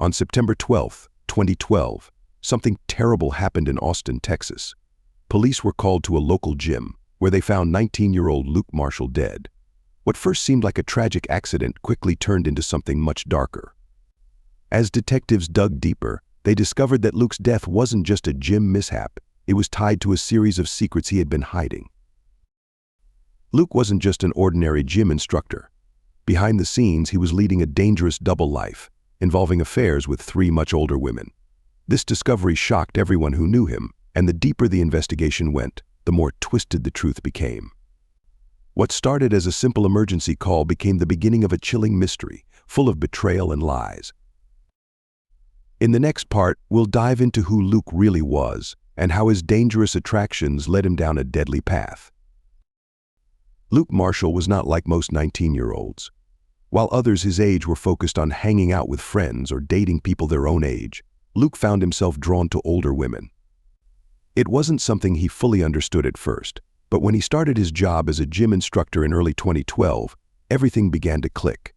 On September 12, 2012, something terrible happened in Austin, Texas. Police were called to a local gym, where they found 19-year-old Luke Marshall dead. What first seemed like a tragic accident quickly turned into something much darker. As detectives dug deeper, they discovered that Luke's death wasn't just a gym mishap, it was tied to a series of secrets he had been hiding. Luke wasn't just an ordinary gym instructor. Behind the scenes, he was leading a dangerous double life, involving affairs with 3 much older women. This discovery shocked everyone who knew him, and the deeper the investigation went, the more twisted the truth became. What started as a simple emergency call became the beginning of a chilling mystery, full of betrayal and lies. In the next part, we'll dive into who Luke really was, and how his dangerous attractions led him down a deadly path. Luke Marshall was not like most 19-year-olds. While others his age were focused on hanging out with friends or dating people their own age, Luke found himself drawn to older women. It wasn't something he fully understood at first, but when he started his job as a gym instructor in early 2012, everything began to click.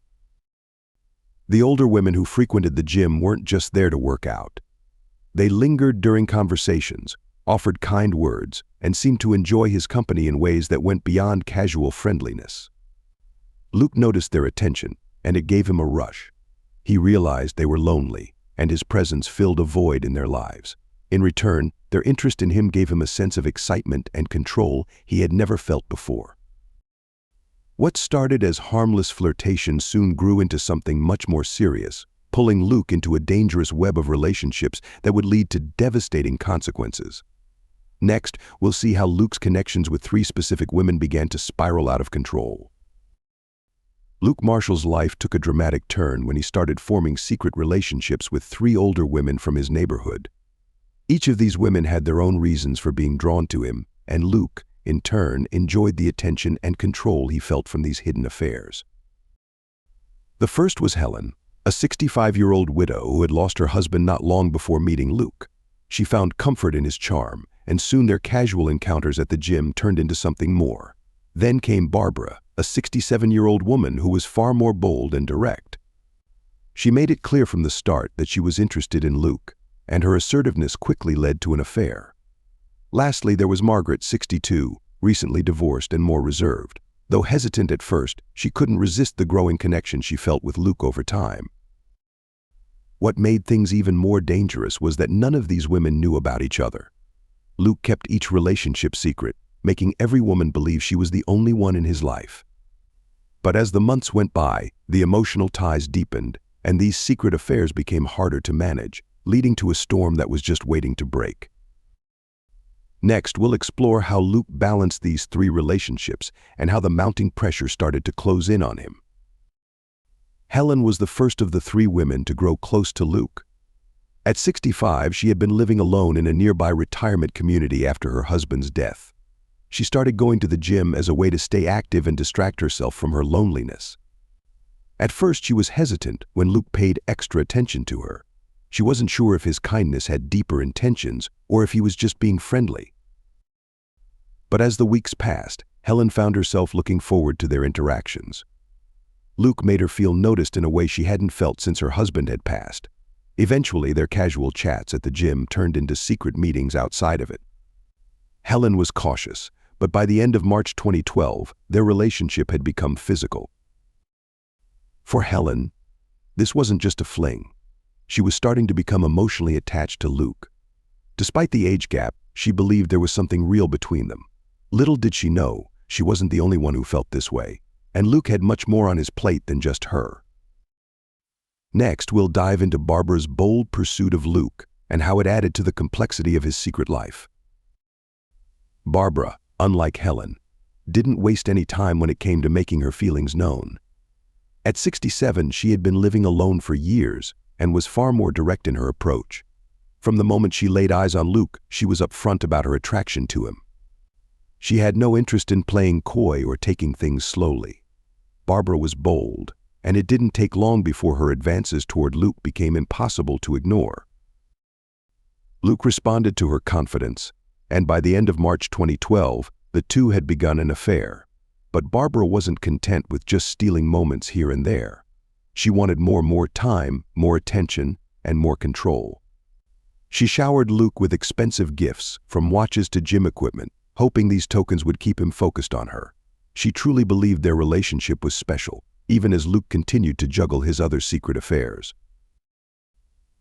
The older women who frequented the gym weren't just there to work out. They lingered during conversations, offered kind words, and seemed to enjoy his company in ways that went beyond casual friendliness. Luke noticed their attention, and it gave him a rush. He realized they were lonely, and his presence filled a void in their lives. In return, their interest in him gave him a sense of excitement and control he had never felt before. What started as harmless flirtation soon grew into something much more serious, pulling Luke into a dangerous web of relationships that would lead to devastating consequences. Next, we'll see how Luke's connections with 3 specific women began to spiral out of control. Luke Marshall's life took a dramatic turn when he started forming secret relationships with 3 older women from his neighborhood. Each of these women had their own reasons for being drawn to him, and Luke, in turn, enjoyed the attention and control he felt from these hidden affairs. The first was Helen, a 65-year-old widow who had lost her husband not long before meeting Luke. She found comfort in his charm, and soon their casual encounters at the gym turned into something more. Then came Barbara, a 67-year-old woman who was far more bold and direct. She made it clear from the start that she was interested in Luke, and her assertiveness quickly led to an affair. Lastly, there was Margaret, 62, recently divorced and more reserved. Though hesitant at first, she couldn't resist the growing connection she felt with Luke over time. What made things even more dangerous was that none of these women knew about each other. Luke kept each relationship secret, making every woman believe she was the only one in his life. But as the months went by, the emotional ties deepened, and these secret affairs became harder to manage, leading to a storm that was just waiting to break. Next, we'll explore how Luke balanced these 3 relationships and how the mounting pressure started to close in on him. Helen was the first of the 3 women to grow close to Luke. At 65, she had been living alone in a nearby retirement community after her husband's death. She started going to the gym as a way to stay active and distract herself from her loneliness. At first, she was hesitant when Luke paid extra attention to her. She wasn't sure if his kindness had deeper intentions or if he was just being friendly. But as the weeks passed, Helen found herself looking forward to their interactions. Luke made her feel noticed in a way she hadn't felt since her husband had passed. Eventually, their casual chats at the gym turned into secret meetings outside of it. Helen was cautious, but by the end of March 2012, their relationship had become physical. For Helen, this wasn't just a fling. She was starting to become emotionally attached to Luke. Despite the age gap, she believed there was something real between them. Little did she know, she wasn't the only one who felt this way, and Luke had much more on his plate than just her. Next, we'll dive into Barbara's bold pursuit of Luke and how it added to the complexity of his secret life. Barbara, unlike Helen, didn't waste any time when it came to making her feelings known. At 67, she had been living alone for years and was far more direct in her approach. From the moment she laid eyes on Luke, she was upfront about her attraction to him. She had no interest in playing coy or taking things slowly. Barbara was bold, and it didn't take long before her advances toward Luke became impossible to ignore. Luke responded to her confidence, and by the end of March 2012, the two had begun an affair. But Barbara wasn't content with just stealing moments here and there. She wanted more time, more attention, and more control. She showered Luke with expensive gifts, from watches to gym equipment, hoping these tokens would keep him focused on her. She truly believed their relationship was special, even as Luke continued to juggle his other secret affairs.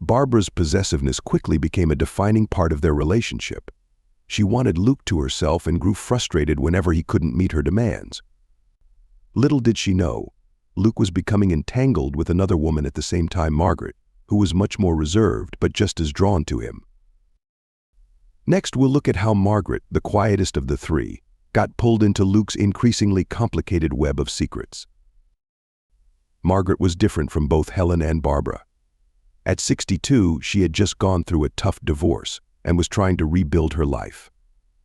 Barbara's possessiveness quickly became a defining part of their relationship. She wanted Luke to herself and grew frustrated whenever he couldn't meet her demands. Little did she know, Luke was becoming entangled with another woman at the same time, Margaret, who was much more reserved but just as drawn to him. Next, we'll look at how Margaret, the quietest of the three, got pulled into Luke's increasingly complicated web of secrets. Margaret was different from both Helen and Barbara. At 62, she had just gone through a tough divorce and was trying to rebuild her life.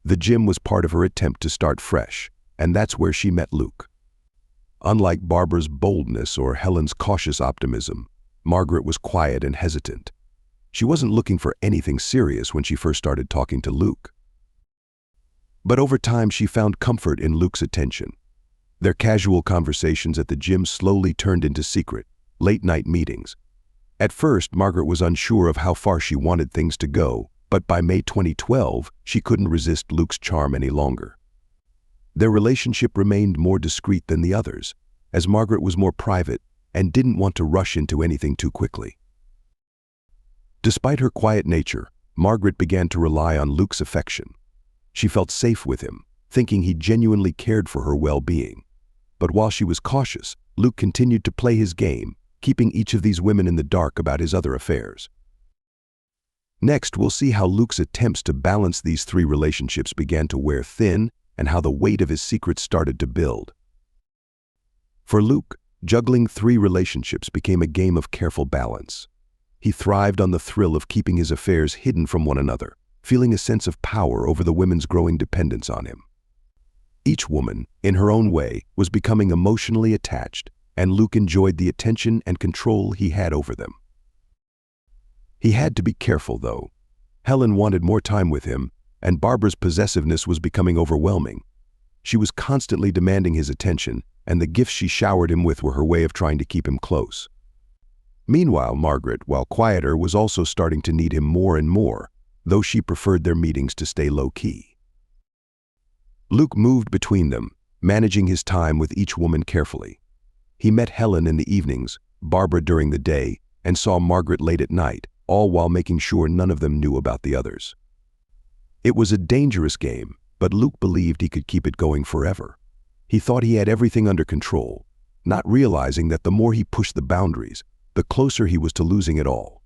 The gym was part of her attempt to start fresh, and that's where she met Luke. Unlike Barbara's boldness or Helen's cautious optimism, Margaret was quiet and hesitant. She wasn't looking for anything serious when she first started talking to Luke. But over time, she found comfort in Luke's attention. Their casual conversations at the gym slowly turned into secret, late-night meetings. At first, Margaret was unsure of how far she wanted things to go, but by May 2012, she couldn't resist Luke's charm any longer. Their relationship remained more discreet than the others, as Margaret was more private and didn't want to rush into anything too quickly. Despite her quiet nature, Margaret began to rely on Luke's affection. She felt safe with him, thinking he genuinely cared for her well-being. But while she was cautious, Luke continued to play his game, keeping each of these women in the dark about his other affairs. Next, we'll see how Luke's attempts to balance these three relationships began to wear thin and how the weight of his secrets started to build. For Luke, juggling three relationships became a game of careful balance. He thrived on the thrill of keeping his affairs hidden from one another, feeling a sense of power over the women's growing dependence on him. Each woman, in her own way, was becoming emotionally attached, and Luke enjoyed the attention and control he had over them. He had to be careful, though. Helen wanted more time with him, and Barbara's possessiveness was becoming overwhelming. She was constantly demanding his attention, and the gifts she showered him with were her way of trying to keep him close. Meanwhile, Margaret, while quieter, was also starting to need him more and more, though she preferred their meetings to stay low-key. Luke moved between them, managing his time with each woman carefully. He met Helen in the evenings, Barbara during the day, and saw Margaret late at night, all while making sure none of them knew about the others. It was a dangerous game, but Luke believed he could keep it going forever. He thought he had everything under control, not realizing that the more he pushed the boundaries, the closer he was to losing it all.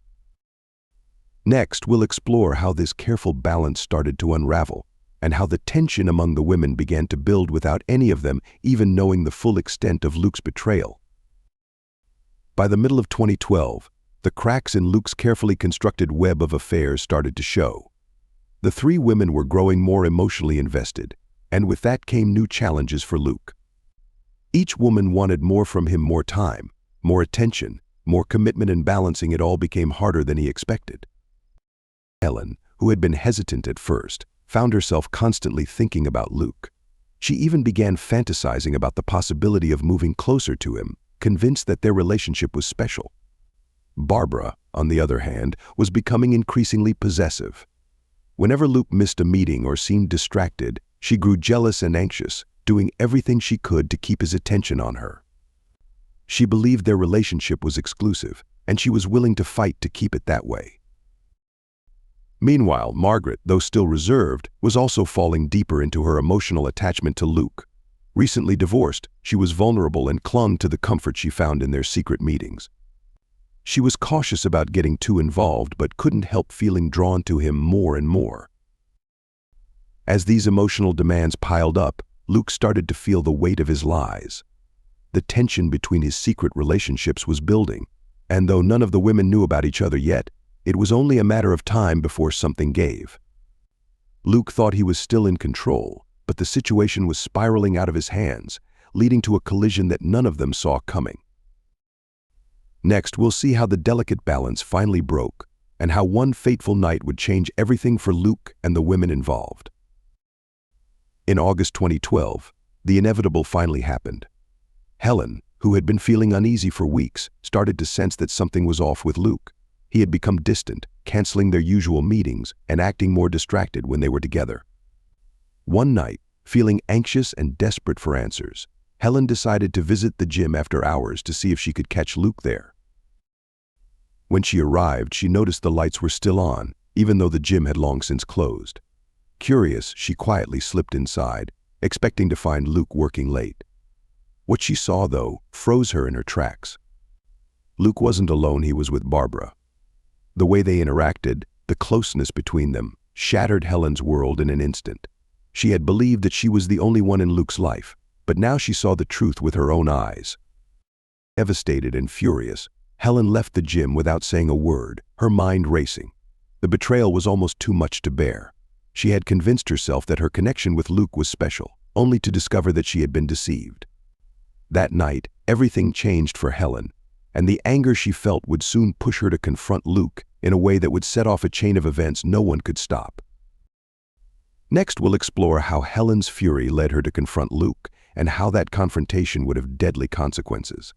Next, we'll explore how this careful balance started to unravel, and how the tension among the women began to build without any of them even knowing the full extent of Luke's betrayal. By the middle of 2012, the cracks in Luke's carefully constructed web of affairs started to show. The three women were growing more emotionally invested, and with that came new challenges for Luke. Each woman wanted more from him, more time, more attention, more commitment, and balancing it all became harder than he expected. Helen, who had been hesitant at first, found herself constantly thinking about Luke. She even began fantasizing about the possibility of moving closer to him, convinced that their relationship was special. Barbara, on the other hand, was becoming increasingly possessive. Whenever Luke missed a meeting or seemed distracted, she grew jealous and anxious, doing everything she could to keep his attention on her. She believed their relationship was exclusive, and she was willing to fight to keep it that way. Meanwhile, Margaret, though still reserved, was also falling deeper into her emotional attachment to Luke. Recently divorced, she was vulnerable and clung to the comfort she found in their secret meetings. She was cautious about getting too involved, but couldn't help feeling drawn to him more and more. As these emotional demands piled up, Luke started to feel the weight of his lies. The tension between his secret relationships was building, and though none of the women knew about each other yet, it was only a matter of time before something gave. Luke thought he was still in control, but the situation was spiraling out of his hands, leading to a collision that none of them saw coming. Next, we'll see how the delicate balance finally broke, and how one fateful night would change everything for Luke and the women involved. In August 2012, the inevitable finally happened. Helen, who had been feeling uneasy for weeks, started to sense that something was off with Luke. He had become distant, canceling their usual meetings and acting more distracted when they were together. One night, feeling anxious and desperate for answers, Helen decided to visit the gym after hours to see if she could catch Luke there. When she arrived, she noticed the lights were still on, even though the gym had long since closed. Curious, she quietly slipped inside, expecting to find Luke working late. What she saw, though, froze her in her tracks. Luke wasn't alone, he was with Barbara. The way they interacted, the closeness between them, shattered Helen's world in an instant. She had believed that she was the only one in Luke's life, but now she saw the truth with her own eyes. Devastated and furious, Helen left the gym without saying a word, her mind racing. The betrayal was almost too much to bear. She had convinced herself that her connection with Luke was special, only to discover that she had been deceived. That night, everything changed for Helen, and the anger she felt would soon push her to confront Luke in a way that would set off a chain of events no one could stop. Next, we'll explore how Helen's fury led her to confront Luke and how that confrontation would have deadly consequences.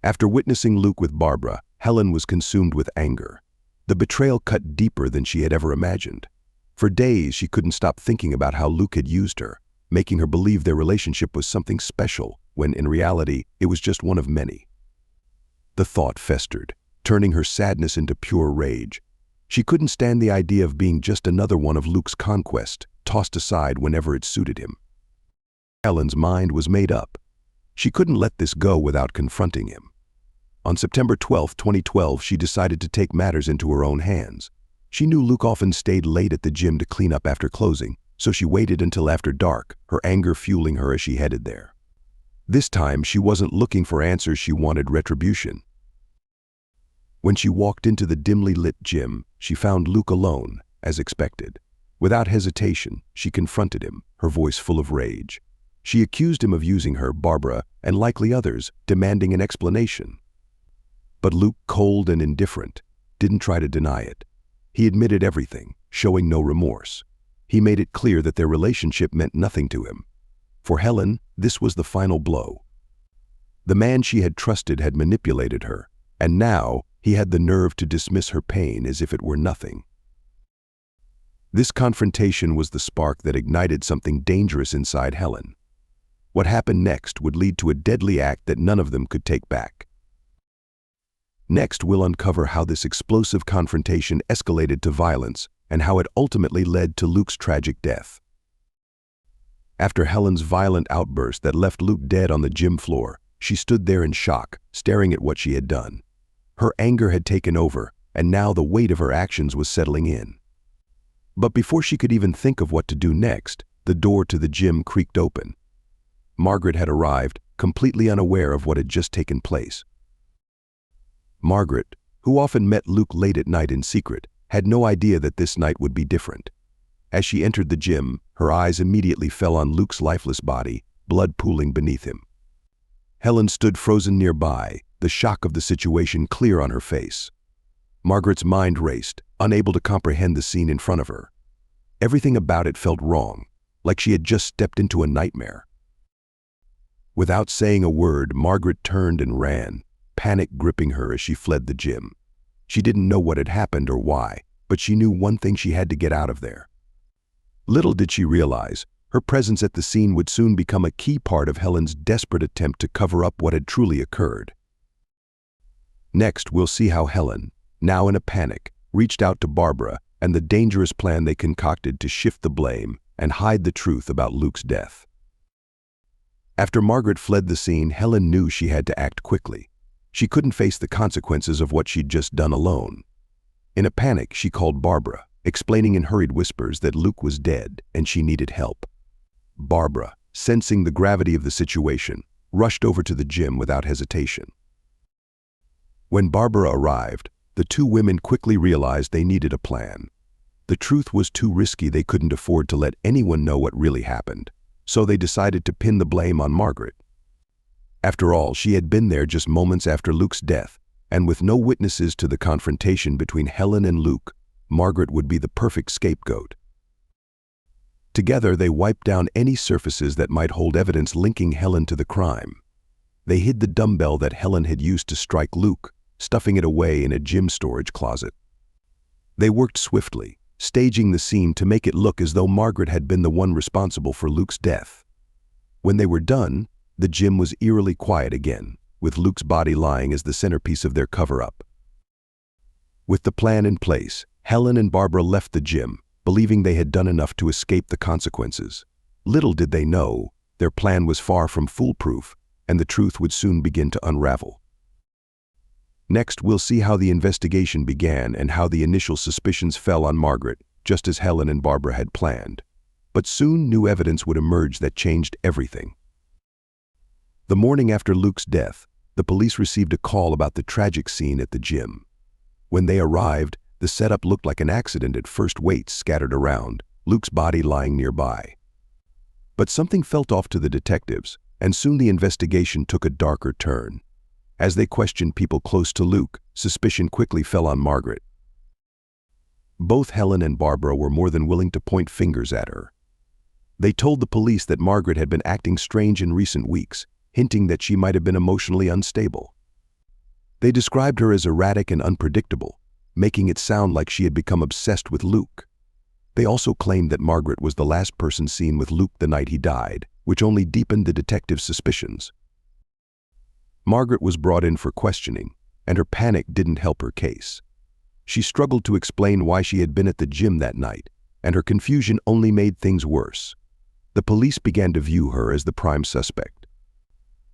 After witnessing Luke with Barbara, Helen was consumed with anger. The betrayal cut deeper than she had ever imagined. For days, she couldn't stop thinking about how Luke had used her, making her believe their relationship was something special, when in reality, it was just one of many. The thought festered, turning her sadness into pure rage. She couldn't stand the idea of being just another one of Luke's conquest, tossed aside whenever it suited him. Helen's mind was made up. She couldn't let this go without confronting him. On September 12, 2012, she decided to take matters into her own hands. She knew Luke often stayed late at the gym to clean up after closing, so she waited until after dark, her anger fueling her as she headed there. This time, she wasn't looking for answers, she wanted retribution. When she walked into the dimly lit gym, she found Luke alone, as expected. Without hesitation, she confronted him, her voice full of rage. She accused him of using her, Barbara, and likely others, demanding an explanation. But Luke, cold and indifferent, didn't try to deny it. He admitted everything, showing no remorse. He made it clear that their relationship meant nothing to him. For Helen, this was the final blow. The man she had trusted had manipulated her, and now he had the nerve to dismiss her pain as if it were nothing. This confrontation was the spark that ignited something dangerous inside Helen. What happened next would lead to a deadly act that none of them could take back. Next, we'll uncover how this explosive confrontation escalated to violence and how it ultimately led to Luke's tragic death. After Helen's violent outburst that left Luke dead on the gym floor, she stood there in shock, staring at what she had done. Her anger had taken over, and now the weight of her actions was settling in. But before she could even think of what to do next, the door to the gym creaked open. Margaret had arrived, completely unaware of what had just taken place. Margaret, who often met Luke late at night in secret, had no idea that this night would be different. As she entered the gym, her eyes immediately fell on Luke's lifeless body, blood pooling beneath him. Helen stood frozen nearby, the shock of the situation clear on her face. Margaret's mind raced, unable to comprehend the scene in front of her. Everything about it felt wrong, like she had just stepped into a nightmare. Without saying a word, Margaret turned and ran, panic gripping her as she fled the gym. She didn't know what had happened or why, but she knew one thing: she had to get out of there. Little did she realize, her presence at the scene would soon become a key part of Helen's desperate attempt to cover up what had truly occurred. Next, we'll see how Helen, now in a panic, reached out to Barbara and the dangerous plan they concocted to shift the blame and hide the truth about Luke's death. After Margaret fled the scene, Helen knew she had to act quickly. She couldn't face the consequences of what she'd just done alone. In a panic, she called Barbara, explaining in hurried whispers that Luke was dead and she needed help. Barbara, sensing the gravity of the situation, rushed over to the gym without hesitation. When Barbara arrived, the two women quickly realized they needed a plan. The truth was too risky; they couldn't afford to let anyone know what really happened, so they decided to pin the blame on Margaret. After all, she had been there just moments after Luke's death, and with no witnesses to the confrontation between Helen and Luke, Margaret would be the perfect scapegoat. Together, they wiped down any surfaces that might hold evidence linking Helen to the crime. They hid the dumbbell that Helen had used to strike Luke, stuffing it away in a gym storage closet. They worked swiftly, staging the scene to make it look as though Margaret had been the one responsible for Luke's death. When they were done, the gym was eerily quiet again, with Luke's body lying as the centerpiece of their cover-up. With the plan in place, Helen and Barbara left the gym, believing they had done enough to escape the consequences. Little did they know, their plan was far from foolproof, and the truth would soon begin to unravel. Next, we'll see how the investigation began and how the initial suspicions fell on Margaret, just as Helen and Barbara had planned. But soon new evidence would emerge that changed everything. The morning after Luke's death, the police received a call about the tragic scene at the gym. When they arrived, the setup looked like an accident at first, weights scattered around, Luke's body lying nearby. But something felt off to the detectives, and soon the investigation took a darker turn. As they questioned people close to Luke, suspicion quickly fell on Margaret. Both Helen and Barbara were more than willing to point fingers at her. They told the police that Margaret had been acting strange in recent weeks, hinting that she might have been emotionally unstable. They described her as erratic and unpredictable, making it sound like she had become obsessed with Luke. They also claimed that Margaret was the last person seen with Luke the night he died, which only deepened the detectives' suspicions. Margaret was brought in for questioning, and her panic didn't help her case. She struggled to explain why she had been at the gym that night, and her confusion only made things worse. The police began to view her as the prime suspect.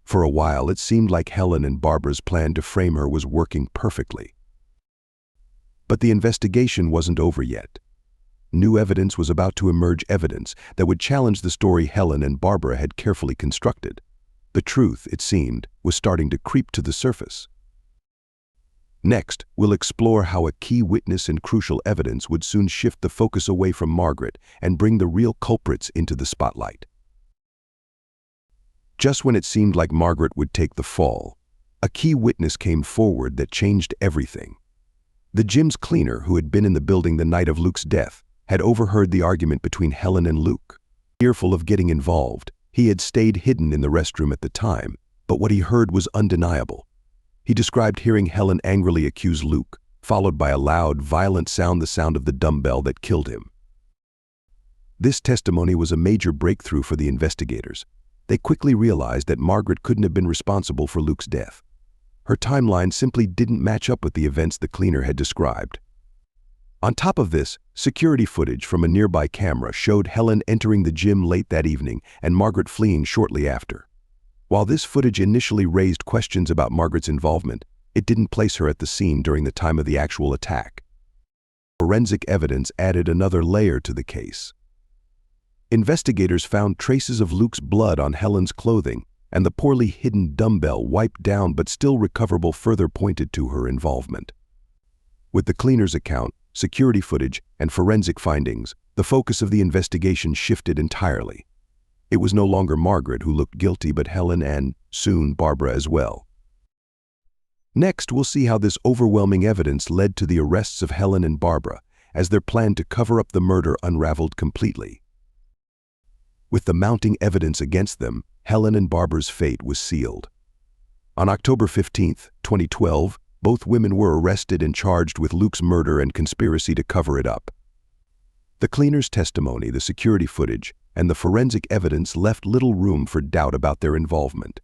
For a while, it seemed like Helen and Barbara's plan to frame her was working perfectly. But the investigation wasn't over yet. New evidence was about to emerge, evidence that would challenge the story Helen and Barbara had carefully constructed. The truth, it seemed, was starting to creep to the surface. Next, we'll explore how a key witness and crucial evidence would soon shift the focus away from Margaret and bring the real culprits into the spotlight. Just when it seemed like Margaret would take the fall, a key witness came forward that changed everything. The gym's cleaner, who had been in the building the night of Luke's death, had overheard the argument between Helen and Luke. Fearful of getting involved, he had stayed hidden in the restroom at the time, but what he heard was undeniable. He described hearing Helen angrily accuse Luke, followed by a loud, violent sound, the sound of the dumbbell that killed him. This testimony was a major breakthrough for the investigators. They quickly realized that Margaret couldn't have been responsible for Luke's death. Her timeline simply didn't match up with the events the cleaner had described. On top of this, security footage from a nearby camera showed Helen entering the gym late that evening and Margaret fleeing shortly after. While this footage initially raised questions about Margaret's involvement, it didn't place her at the scene during the time of the actual attack. Forensic evidence added another layer to the case. Investigators found traces of Luke's blood on Helen's clothing, and the poorly hidden dumbbell wiped down but still recoverable further pointed to her involvement. With the cleaner's account, security footage, and forensic findings, the focus of the investigation shifted entirely. It was no longer Margaret who looked guilty, but Helen and, soon, Barbara as well. Next, we'll see how this overwhelming evidence led to the arrests of Helen and Barbara, as their plan to cover up the murder unraveled completely. With the mounting evidence against them, Helen and Barbara's fate was sealed. On October 15, 2012, both women were arrested and charged with Luke's murder and conspiracy to cover it up. The cleaner's testimony, the security footage, and the forensic evidence left little room for doubt about their involvement.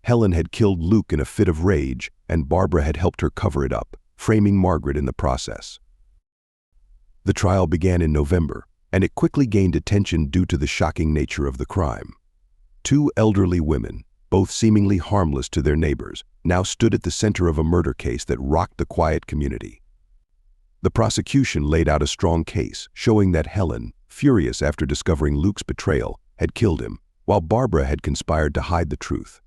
Helen had killed Luke in a fit of rage, and Barbara had helped her cover it up, framing Margaret in the process. The trial began in November, and it quickly gained attention due to the shocking nature of the crime. Two elderly women, both seemingly harmless to their neighbors, now stood at the center of a murder case that rocked the quiet community. The prosecution laid out a strong case, showing that Helen, furious after discovering Luke's betrayal, had killed him, while Barbara had conspired to hide the truth.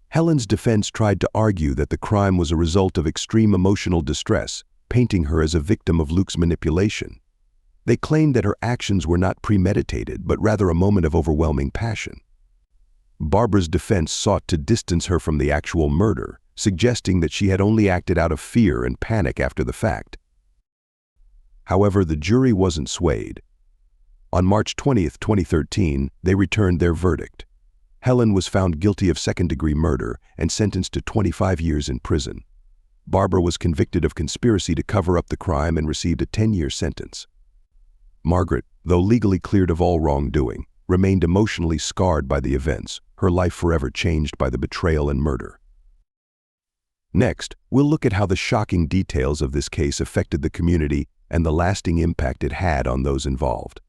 Helen's defense tried to argue that the crime was a result of extreme emotional distress, painting her as a victim of Luke's manipulation. They claimed that her actions were not premeditated, but rather a moment of overwhelming passion. Barbara's defense sought to distance her from the actual murder, suggesting that she had only acted out of fear and panic after the fact. However, the jury wasn't swayed. On March 20, 2013, they returned their verdict. Helen was found guilty of second-degree murder and sentenced to 25 years in prison, Barbara was convicted of conspiracy to cover up the crime and received a 10-year sentence. Margaret, though legally cleared of all wrongdoing, remained emotionally scarred by the events, her life forever changed by the betrayal and murder. Next, we'll look at how the shocking details of this case affected the community and the lasting impact it had on those involved.